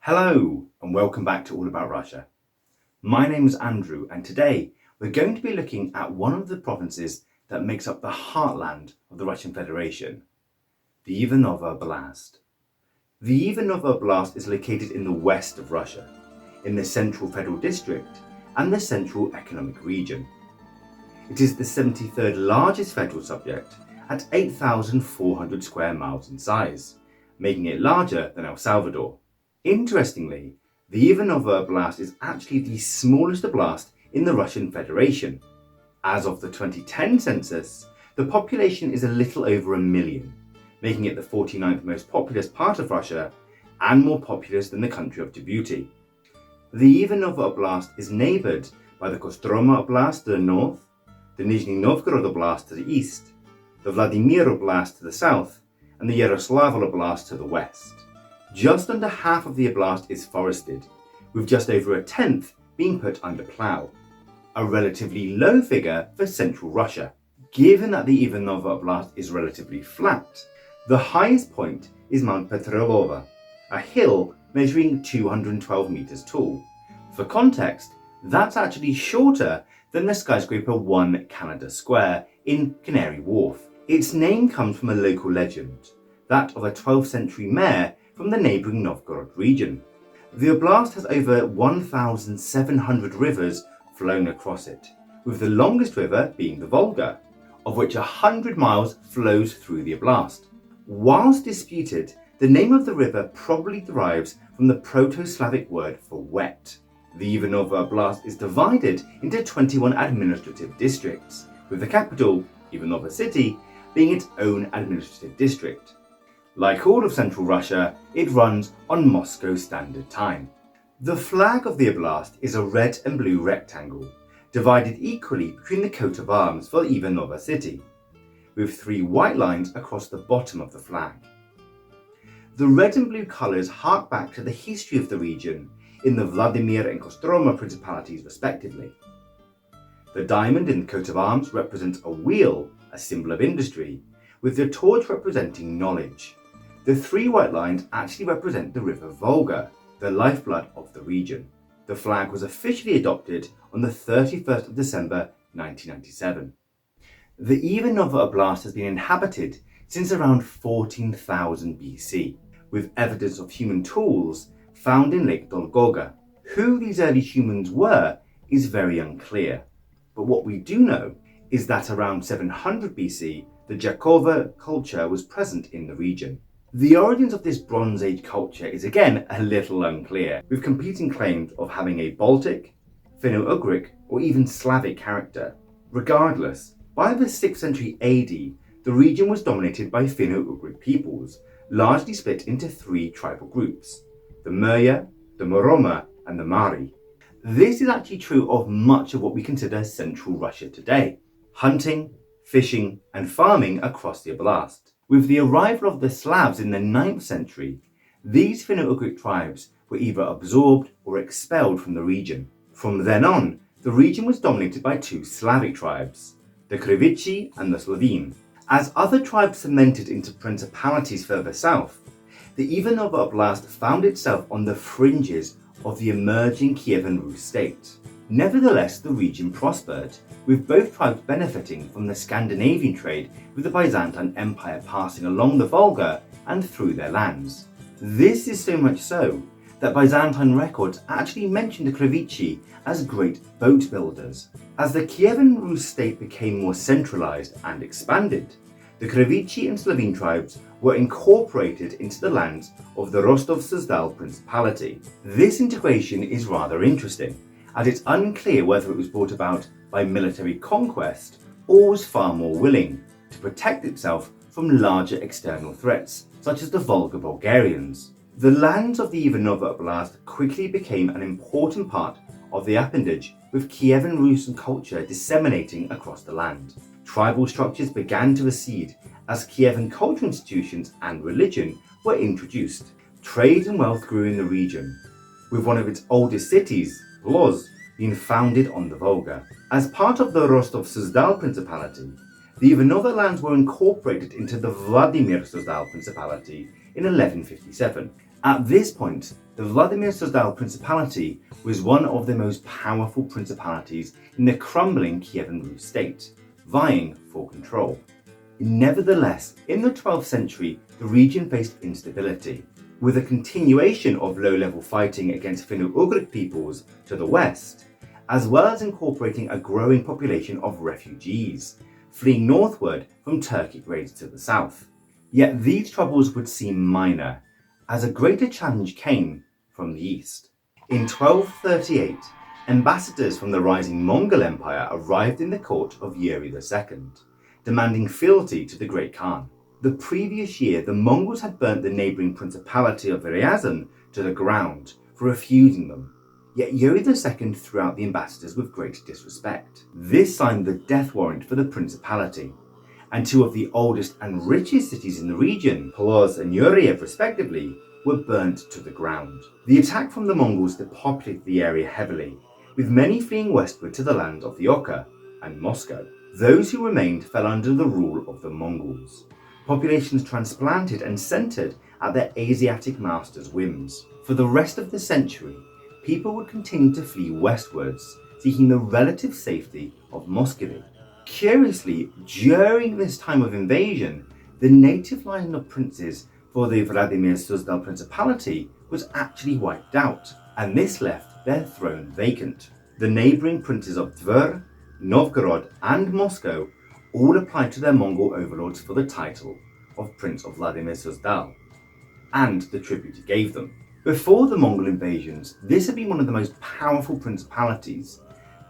Hello and welcome back to All About Russia. My name is Andrew and today we're going to be looking at one of the provinces that makes up the heartland of the Russian Federation, the Ivanovo Oblast. The Ivanovo Oblast is located in the west of Russia, in the Central Federal District and the Central Economic Region. It is the 73rd largest federal subject at 8,400 square miles in size, making it larger than El Salvador. Interestingly, the Ivanovo Oblast is actually the smallest oblast in the Russian Federation. As of the 2010 census, the population is a little over 1 million, making it the 49th most populous part of Russia and more populous than the country of Djibouti. The Ivanovo Oblast is neighboured by the Kostroma Oblast to the north, the Nizhny Novgorod Oblast to the east, the Vladimir Oblast to the south, and the Yaroslavl Oblast to the west. Just under half of the oblast is forested, with just over a tenth being put under plough, a relatively low figure for central Russia. Given that the Ivanovo Oblast is relatively flat, the highest point is Mount Petrolova, a hill measuring 212 meters tall. For context, that's actually shorter than the skyscraper 1 Canada Square in Canary Wharf. Its name comes from a local legend, that of a 12th century mayor from the neighbouring Novgorod region. The oblast has over 1,700 rivers flowing across it, with the longest river being the Volga, of which 100 miles flows through the oblast. Whilst disputed, the name of the river probably derives from the Proto-Slavic word for wet. The Ivanovo Oblast is divided into 21 administrative districts, with the capital, Ivanovo City, being its own administrative district. Like all of central Russia, it runs on Moscow Standard Time. The flag of the oblast is a red and blue rectangle, divided equally between the coat of arms for Ivanovo City, with 3 white lines across the bottom of the flag. The red and blue colours hark back to the history of the region in the Vladimir and Kostroma principalities respectively. The diamond in the coat of arms represents a wheel, a symbol of industry, with the torch representing knowledge. The 3 white lines actually represent the river Volga, the lifeblood of the region. The flag was officially adopted on the 31st of December 1997. The Ivanovo Oblast has been inhabited since around 14,000 BC, with evidence of human tools found in Lake Dolgoga. Who these early humans were is very unclear, but what we do know is that around 700 BC, the Jakova culture was present in the region. The origins of this Bronze Age culture is again a little unclear, with competing claims of having a Baltic, Finno-Ugric, or even Slavic character. Regardless, by the 6th century AD, the region was dominated by Finno-Ugric peoples, largely split into 3 tribal groups: the Murya, the Muroma, and the Mari. This is actually true of much of what we consider central Russia today: hunting, fishing, and farming across the oblast. With the arrival of the Slavs in the 9th century, these Finno-Ugric tribes were either absorbed or expelled from the region. From then on, the region was dominated by 2 Slavic tribes, the Krivichi and the Slavene. As other tribes cemented into principalities further south, the Ivanovo Oblast found itself on the fringes of the emerging Kievan Rus state. Nevertheless, the region prospered, with both tribes benefiting from the Scandinavian trade with the Byzantine Empire passing along the Volga and through their lands. This is so much so that Byzantine records actually mention the Krivichi as great boat builders. As the Kievan Rus state became more centralized and expanded, the Krivichi and Slovene tribes were incorporated into the lands of the Rostov-Suzdal Principality. This integration is rather interesting, as it's unclear whether it was brought about by military conquest or was far more willing to protect itself from larger external threats, such as the Volga Bulgarians. The lands of the Ivanovo Oblast quickly became an important part of the appanage, with Kievan Rus culture disseminating across the land. Tribal structures began to recede as Kievan cultural institutions and religion were introduced. Trade and wealth grew in the region, with one of its oldest cities, Lodz, being founded on the Volga. As part of the Rostov-Suzdal Principality, the Ivanovo lands were incorporated into the Vladimir Suzdal Principality in 1157. At this point, the The Vladimir Suzdal Principality was one of the most powerful principalities in the crumbling Kievan Rus state, vying for control. Nevertheless, in the 12th century, the region faced instability, with a continuation of low-level fighting against Finno-Ugric peoples to the west, as well as incorporating a growing population of refugees, fleeing northward from Turkic raids to the south. Yet these troubles would seem minor, as a greater challenge came from the east. In 1238, ambassadors from the rising Mongol Empire arrived in the court of Yuri II, demanding fealty to the Great Khan. The previous year, the Mongols had burnt the neighbouring Principality of Ryazan to the ground for refusing them, yet Yuri II threw out the ambassadors with great disrespect. This signed the death warrant for the Principality, and two of the oldest and richest cities in the region, Ploz and Yuriev respectively, were burnt to the ground. The attack from the Mongols depopulated the area heavily, with many fleeing westward to the land of the Oka and Moscow. Those who remained fell under the rule of the Mongols, populations transplanted and centred at their Asiatic masters' whims. For the rest of the century, people would continue to flee westwards, seeking the relative safety of Muscovy. Curiously, during this time of invasion, the native line of princes for the Vladimir Suzdal Principality was actually wiped out, and this left their throne vacant. The neighbouring princes of Tver, Novgorod and Moscow all applied to their Mongol overlords for the title of Prince of Vladimir Suzdal, and the tribute he gave them. Before the Mongol invasions, this had been one of the most powerful principalities,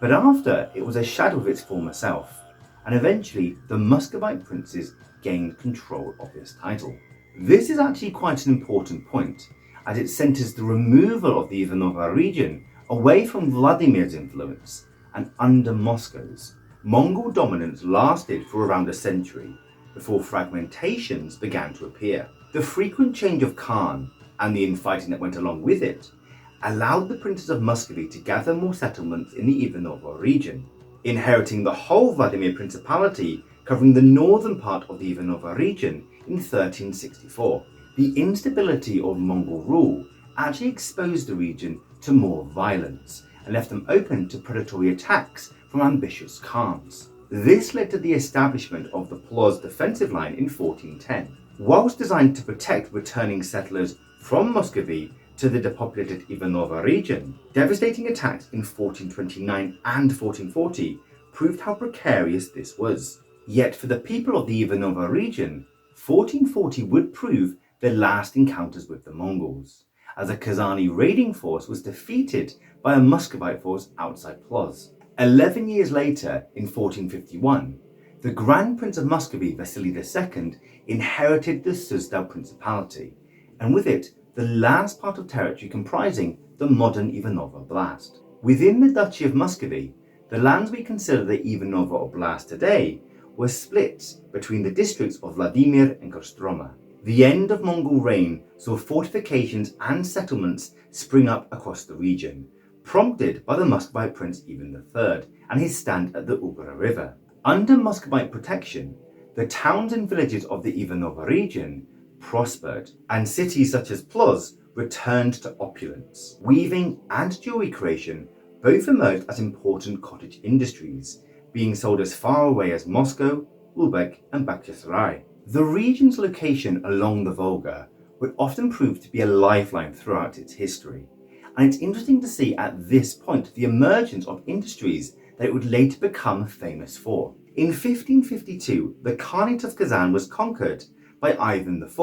but after it was a shadow of its former self, and eventually the Muscovite princes gained control of this title. This is actually quite an important point, as it centres the removal of the Ivanovo region away from Vladimir's influence and under Moscow's. Mongol dominance lasted for around a century before fragmentations began to appear. The frequent change of Khan and the infighting that went along with it allowed the princes of Muscovy to gather more settlements in the Ivanovo region, inheriting the whole Vladimir Principality covering the northern part of the Ivanovo region in 1364. The instability of Mongol rule actually exposed the region to more violence and left them open to predatory attacks from ambitious Khans. This led to the establishment of the Ploz defensive line in 1410. Whilst designed to protect returning settlers from Muscovy to the depopulated Ivanovo region, devastating attacks in 1429 and 1440 proved how precarious this was. Yet for the people of the Ivanovo region, 1440 would prove their last encounters with the Mongols, as a Kazani raiding force was defeated by a Muscovite force outside Ploz. 11 years later, in 1451, the Grand Prince of Muscovy, Vasily II, inherited the Suzdal Principality, and with it, the last part of territory comprising the modern Ivanovo Oblast. Within the Duchy of Muscovy, the lands we consider the Ivanovo Oblast today were split between the districts of Vladimir and Kostroma. The end of Mongol reign saw fortifications and settlements spring up across the region, prompted by the Muscovite Prince Ivan III and his stand at the Ugra River. Under Muscovite protection, the towns and villages of the Ivanovo region prospered, and cities such as Ploz returned to opulence. Weaving and jewelry creation both emerged as important cottage industries, being sold as far away as Moscow, Ulbek and Bakhchisarai. The region's location along the Volga would often prove to be a lifeline throughout its history, and it's interesting to see at this point the emergence of industries that it would later become famous for. In 1552, the Khanate of Kazan was conquered by Ivan IV,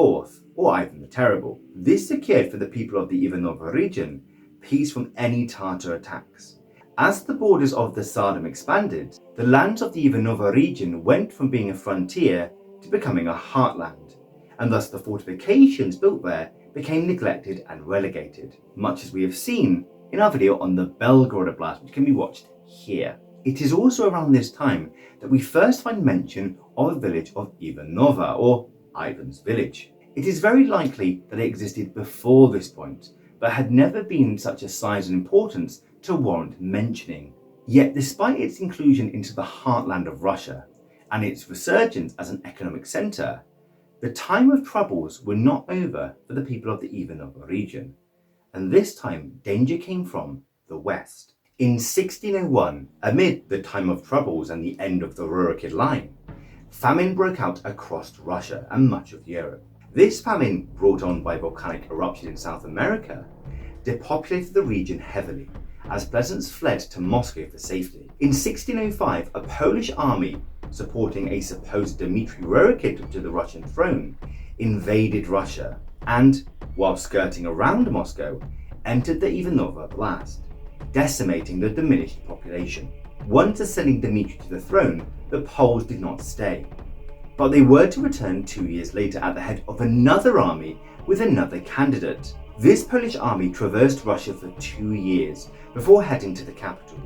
or Ivan the Terrible. This secured for the people of the Ivanovo region peace from any Tatar attacks. As the borders of the Tsardom expanded, the lands of the Ivanovo region went from being a frontier to becoming a heartland, and thus the fortifications built there became neglected and relegated, much as we have seen in our video on the Belgorod Oblast, which can be watched here. It is also around this time that we first find mention of a village of Ivanova, or Ivan's village. It is very likely that it existed before this point, but had never been such a size and importance to warrant mentioning. Yet despite its inclusion into the heartland of Russia, and its resurgence as an economic centre, the time of troubles were not over for the people of the Ivanovo region, and this time danger came from the west. In 1601, amid the time of troubles and the end of the Rurikid line, famine broke out across Russia and much of Europe. This famine, brought on by volcanic eruption in South America, depopulated the region heavily as peasants fled to Moscow for safety. In 1605, a Polish army supporting a supposed Dmitry Rurikid to the Russian throne invaded Russia and, while skirting around Moscow, entered the Ivanovo Oblast, decimating the diminished population. Once ascending Dmitry to the throne, the Poles did not stay, but they were to return 2 years later at the head of another army with another candidate. This Polish army traversed Russia for 2 years before heading to the capital,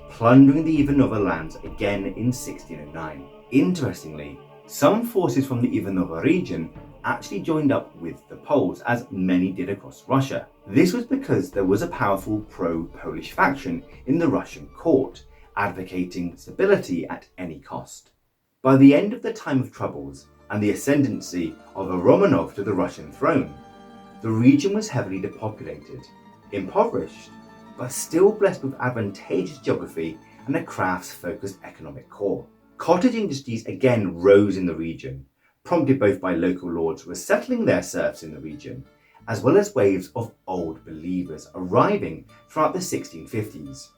plundering the Ivanovo lands again in 1609. Interestingly, some forces from the Ivanovo region actually joined up with the Poles, as many did across Russia. This was because there was a powerful pro-Polish faction in the Russian court, advocating stability at any cost. By the end of the time of troubles and the ascendancy of a Romanov to the Russian throne, the region was heavily depopulated, impoverished, but still blessed with advantageous geography and a crafts-focused economic core. Cottage industries again rose in the region, prompted both by local lords resettling their serfs in the region, as well as waves of old believers arriving throughout the 1650s,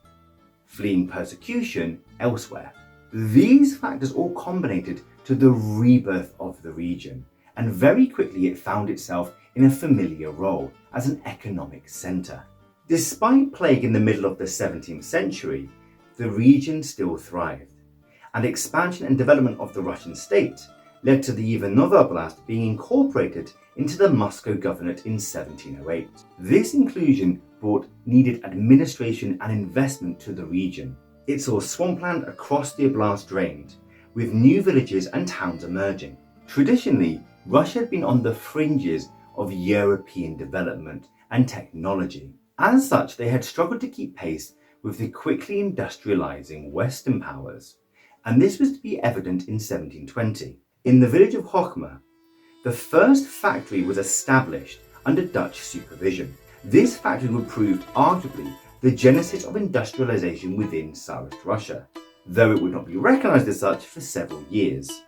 fleeing persecution elsewhere. These factors all combined to the rebirth of the region, and very quickly it found itself in a familiar role as an economic centre. Despite plague in the middle of the 17th century, the region still thrived, and expansion and development of the Russian state led to the Ivanovo Oblast being incorporated into the Moscow Governorate in 1708. This inclusion brought needed administration and investment to the region. It saw swampland across the oblast drained, with new villages and towns emerging. Traditionally, Russia had been on the fringes of European development and technology. As such, they had struggled to keep pace with the quickly industrializing Western powers, and this was to be evident in 1720. In the village of Hochma, the first factory was established under Dutch supervision. This factory would prove arguably the genesis of industrialization within Tsarist Russia, though it would not be recognized as such for several years.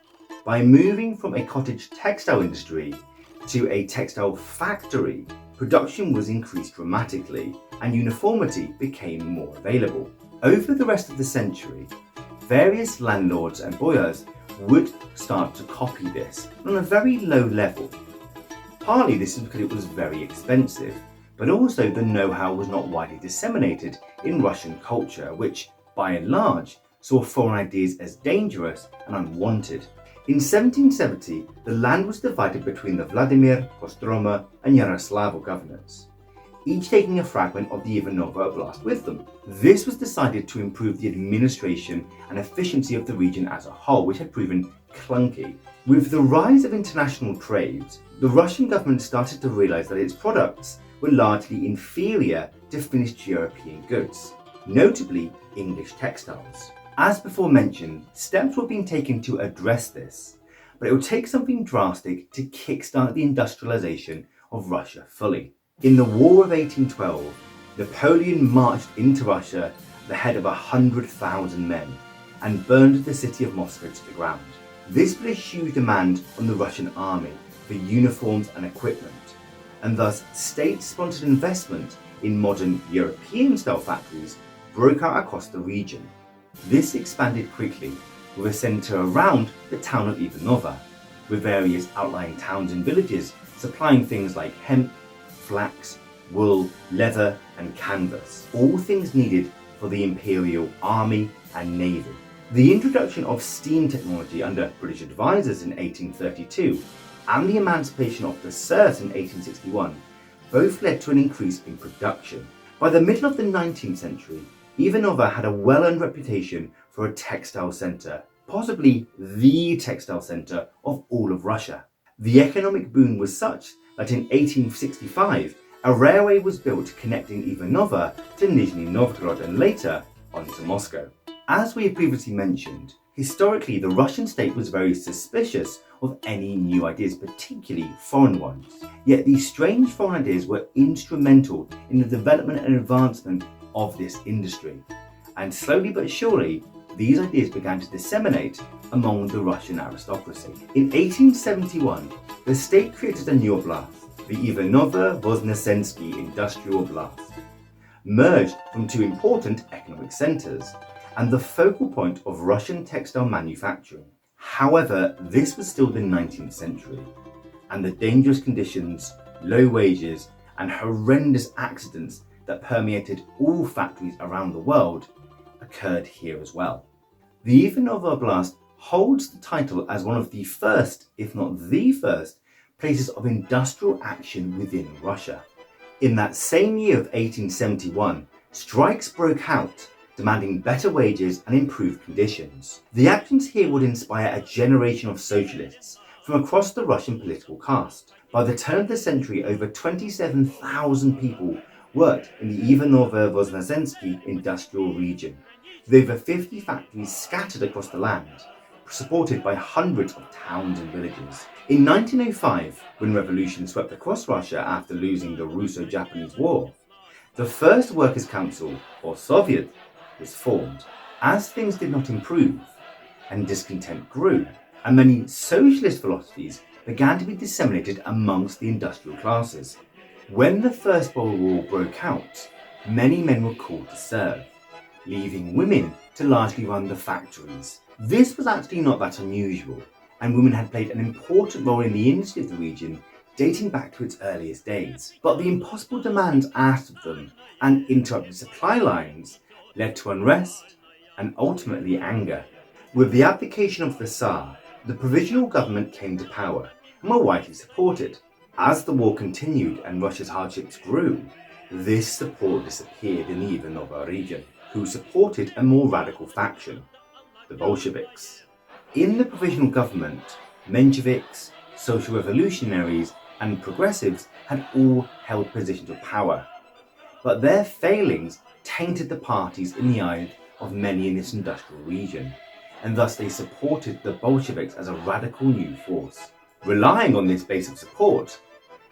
By moving from a cottage textile industry to a textile factory, production was increased dramatically and uniformity became more available. Over the rest of the century, various landlords and boyars would start to copy this on a very low level. Partly this is because it was very expensive, but also the know-how was not widely disseminated in Russian culture, which, by and large, saw foreign ideas as dangerous and unwanted. In 1770, the land was divided between the Vladimir, Kostroma and Yaroslavl governorates, each taking a fragment of the Ivanovo Oblast with them. This was decided to improve the administration and efficiency of the region as a whole, which had proven clunky. With the rise of international trade, the Russian government started to realize that its products were largely inferior to finished European goods, notably English textiles. As before mentioned, steps were being taken to address this, but it would take something drastic to kickstart the industrialization of Russia fully. In the War of 1812, Napoleon marched into Russia at the head of 100,000 men and burned the city of Moscow to the ground. This put a huge demand on the Russian army for uniforms and equipment, and thus state-sponsored investment in modern European-style factories broke out across the region. This expanded quickly, with a centre around the town of Ivanovo, with various outlying towns and villages supplying things like hemp, flax, wool, leather and canvas, all things needed for the imperial army and navy. The introduction of steam technology under British advisors in 1832 and the emancipation of the serfs in 1861 both led to an increase in production. By the middle of the 19th century, Ivanovo had a well-earned reputation for a textile centre, possibly the textile centre of all of Russia. The economic boom was such that in 1865, a railway was built connecting Ivanovo to Nizhny Novgorod and later on to Moscow. As we have previously mentioned, historically the Russian state was very suspicious of any new ideas, particularly foreign ones. Yet these strange foreign ideas were instrumental in the development and advancement of this industry. And slowly but surely, these ideas began to disseminate among the Russian aristocracy. In 1871, the state created a new oblast, the Ivanovo Oblast Industrial Oblast, merged from two important economic centres and the focal point of Russian textile manufacturing. However, this was still the 19th century, and the dangerous conditions, low wages, and horrendous accidents that permeated all factories around the world occurred here as well. The Ivanovo Oblast holds the title as one of the first, if not the first, places of industrial action within Russia. In that same year of 1871, strikes broke out, demanding better wages and improved conditions. The actions here would inspire a generation of socialists from across the Russian political caste. By the turn of the century, over 27,000 people worked in the Ivanovo Oblast industrial region, with over 50 factories scattered across the land, supported by hundreds of towns and villages. In 1905, when revolution swept across Russia after losing the Russo-Japanese War, the first Workers' Council, or Soviet, was formed. As things did not improve, and discontent grew, and many socialist philosophies began to be disseminated amongst the industrial classes. When the First World War broke out, many men were called to serve, leaving women to largely run the factories. This was actually not that unusual, and women had played an important role in the industry of the region dating back to its earliest days. But the impossible demands asked of them and interrupted supply lines led to unrest and ultimately anger. With the abdication of the Tsar, the provisional government came to power and were widely supported. As the war continued and Russia's hardships grew, this support disappeared in the Ivanovo region, who supported a more radical faction, the Bolsheviks. In the provisional government, Mensheviks, social revolutionaries, and progressives had all held positions of power, but their failings tainted the parties in the eyes of many in this industrial region, and thus they supported the Bolsheviks as a radical new force. Relying on this base of support,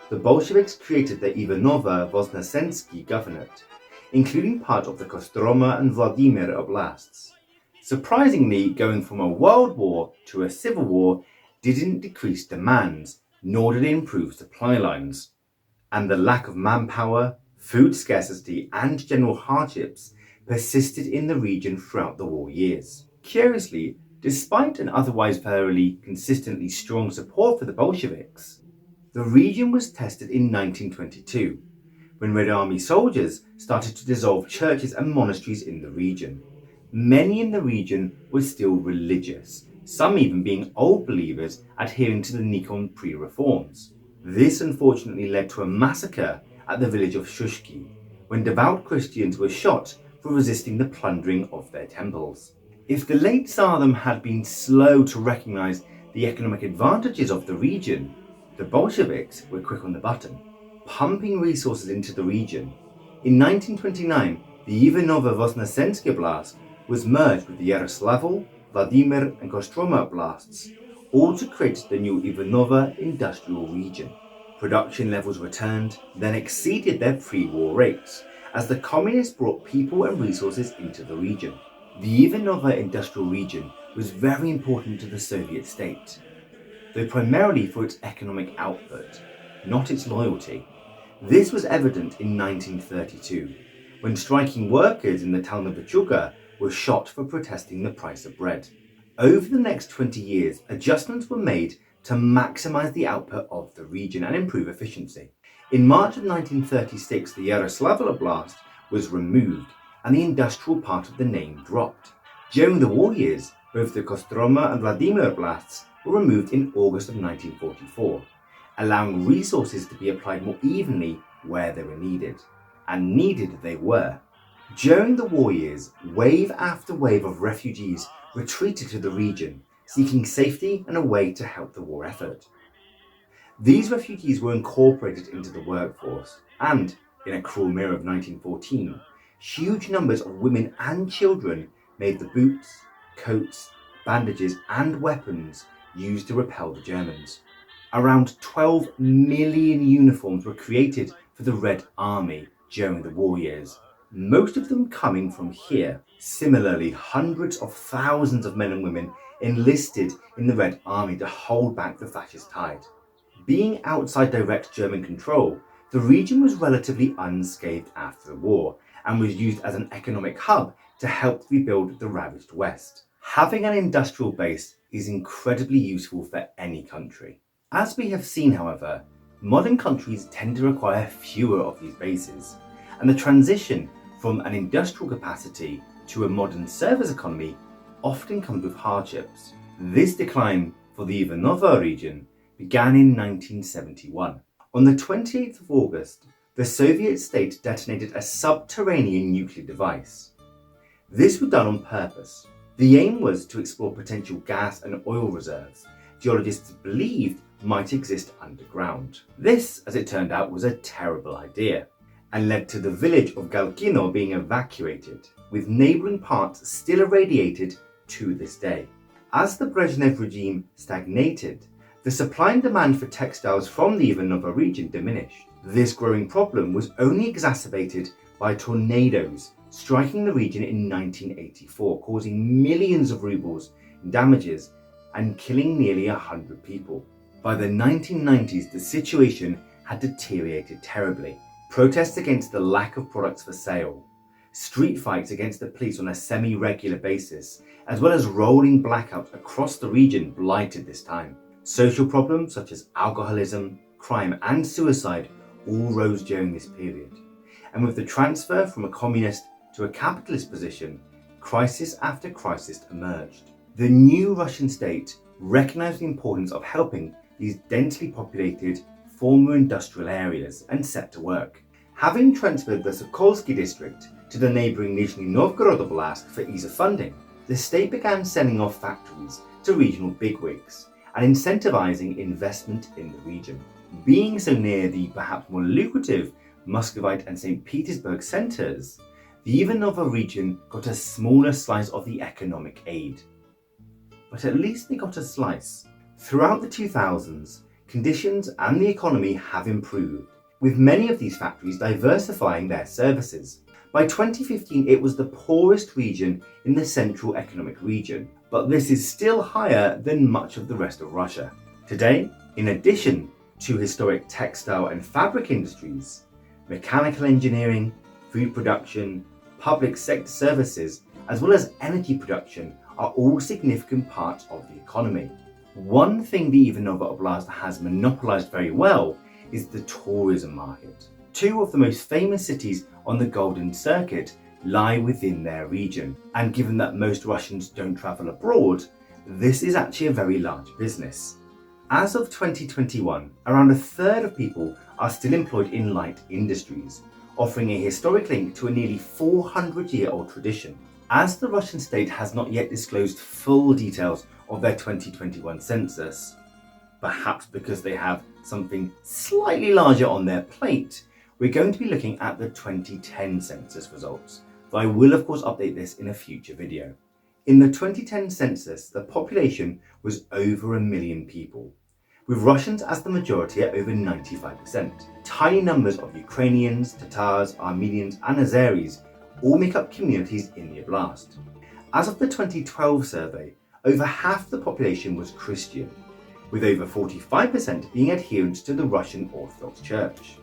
the Bolsheviks created the Ivanovo Oblast Governorate, including part of the Kostroma and Vladimir Oblasts. Surprisingly, going from a world war to a civil war didn't decrease demands, nor did it improve supply lines, and the lack of manpower, food scarcity, and general hardships persisted in the region throughout the war years. Curiously, despite an otherwise fairly consistently strong support for the Bolsheviks, the region was tested in 1922, when Red Army soldiers started to dissolve churches and monasteries in the region. Many in the region were still religious, some even being old believers adhering to the Nikon pre-reforms. This unfortunately led to a massacre at the village of Shushki, when devout Christians were shot for resisting the plundering of their temples. If the late Tsardom had been slow to recognize the economic advantages of the region, the Bolsheviks were quick on the button, pumping resources into the region. In 1929, the Ivanovo Oblast Oblast was merged with the Yaroslavl, Vladimir and Kostroma Oblasts, all to create the new Ivanovo industrial region. Production levels returned, then exceeded their pre-war rates, as the communists brought people and resources into the region. The Ivanovo industrial region was very important to the Soviet state, though primarily for its economic output, not its loyalty. This was evident in 1932, when striking workers in the town of Vichuga were shot for protesting the price of bread. Over the next 20 years, adjustments were made to maximize the output of the region and improve efficiency. In March of 1936, the Yaroslavl Oblast was removed and the industrial part of the name dropped. During the war years, both the Kostroma and Vladimir Oblasts were removed in August of 1944, allowing resources to be applied more evenly where they were needed. And needed they were. During the war years, wave after wave of refugees retreated to the region, seeking safety and a way to help the war effort. These refugees were incorporated into the workforce, and, in a cruel mirror of 1914, huge numbers of women and children made the boots, coats, bandages and weapons used to repel the Germans. Around 12 million uniforms were created for the Red Army during the war years, most of them coming from here. Similarly, hundreds of thousands of men and women enlisted in the Red Army to hold back the fascist tide. Being outside direct German control, the region was relatively unscathed after the war and was used as an economic hub to help rebuild the ravaged West. Having an industrial base is incredibly useful for any country. As we have seen, however, modern countries tend to require fewer of these bases, and the transition from an industrial capacity to a modern service economy often comes with hardships. This decline for the Ivanovo region began in 1971. On the 28th of August, the Soviet state detonated a subterranean nuclear device. This was done on purpose. The aim was to explore potential gas and oil reserves geologists believed might exist underground. This, as it turned out, was a terrible idea and led to the village of Galkino being evacuated, with neighbouring parts still irradiated to this day. As the Brezhnev regime stagnated, the supply and demand for textiles from the Ivanovo region diminished. This growing problem was only exacerbated by tornadoes striking the region in 1984, causing millions of rubles in damages and killing nearly 100 people. By the 1990s, the situation had deteriorated terribly. Protests against the lack of products for sale, street fights against the police on a semi-regular basis, as well as rolling blackouts across the region blighted this time. Social problems such as alcoholism, crime and suicide all rose during this period. And with the transfer from a communist to a capitalist position, crisis after crisis emerged. The new Russian state recognized the importance of helping these densely populated former industrial areas and set to work. Having transferred the Sokolsky district to the neighbouring Nizhny Novgorod Oblast for ease of funding, the state began selling off factories to regional bigwigs and incentivizing investment in the region. Being so near the perhaps more lucrative Muscovite and St. Petersburg centres, the Ivanovo region got a smaller slice of the economic aid. But at least they got a slice. Throughout the 2000s, conditions and the economy have improved, with many of these factories diversifying their services. By 2015, it was the poorest region in the Central Economic Region, but this is still higher than much of the rest of Russia. Today, in addition to historic textile and fabric industries, mechanical engineering, food production, public sector services, as well as energy production are all significant parts of the economy. One thing the Ivanovo Oblast has monopolized very well is the tourism market. Two of the most famous cities on the Golden Circuit lie within their region, and given that most Russians don't travel abroad, this is actually a very large business. As of 2021, around a third of people are still employed in light industries, offering a historic link to a nearly 400-year-old tradition. As the Russian state has not yet disclosed full details of their 2021 census, perhaps because they have something slightly larger on their plate, we're going to be looking at the 2010 census results, though I will of course update this in a future video. In the 2010 census, the population was over 1 million people, with Russians as the majority at over 95%. Tiny numbers of Ukrainians, Tatars, Armenians and Azeris all make up communities in the oblast. As of the 2012 survey, over half the population was Christian, with over 45% being adherents to the Russian Orthodox Church.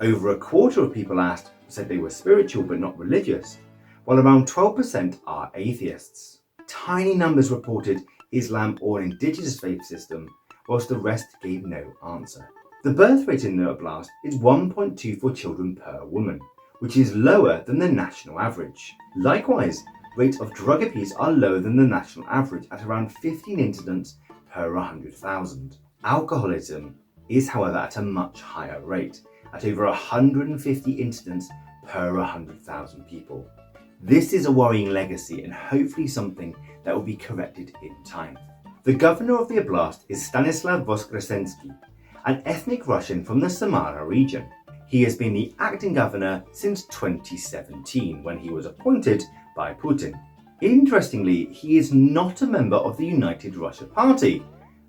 Over a quarter of people asked said they were spiritual but not religious, while around 12% are atheists. Tiny numbers reported Islam or an indigenous faith system, whilst the rest gave no answer. The birth rate in the oblast is 1.24 children per woman, which is lower than the national average. Likewise, rates of drug abuse are lower than the national average at around 15 incidents per 100,000. Alcoholism is, however, at a much higher rate, at over 150 incidents per 100,000 people. This is a worrying legacy and hopefully something that will be corrected in time. The governor of the oblast is Stanislav Voskresensky, an ethnic Russian from the Samara region. He has been the acting governor since 2017, when he was appointed by Putin. Interestingly, he is not a member of the United Russia Party,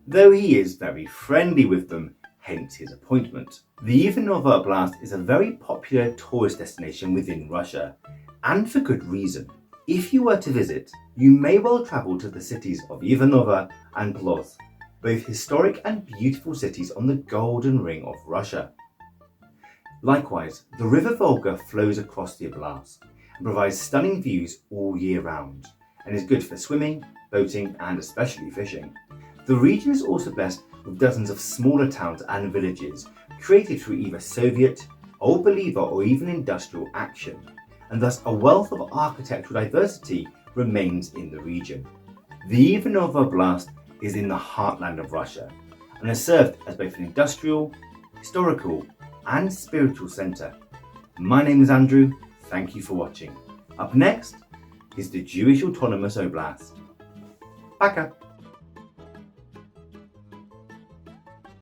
though he is very friendly with them, hence his appointment. The Ivanovo Oblast is a very popular tourist destination within Russia, and for good reason. If you were to visit, you may well travel to the cities of Ivanovo and Ploz, both historic and beautiful cities on the Golden Ring of Russia. Likewise, the River Volga flows across the Oblast and provides stunning views all year round, and is good for swimming, boating and especially fishing. The region is also blessed with dozens of smaller towns and villages created through either Soviet, Old Believer or even industrial action, and thus a wealth of architectural diversity remains in the region. The Ivanovo Oblast is in the heartland of Russia and has served as both an industrial, historical and spiritual centre. My name is Andrew, thank you for watching. Up next is the Jewish Autonomous Oblast. Baka.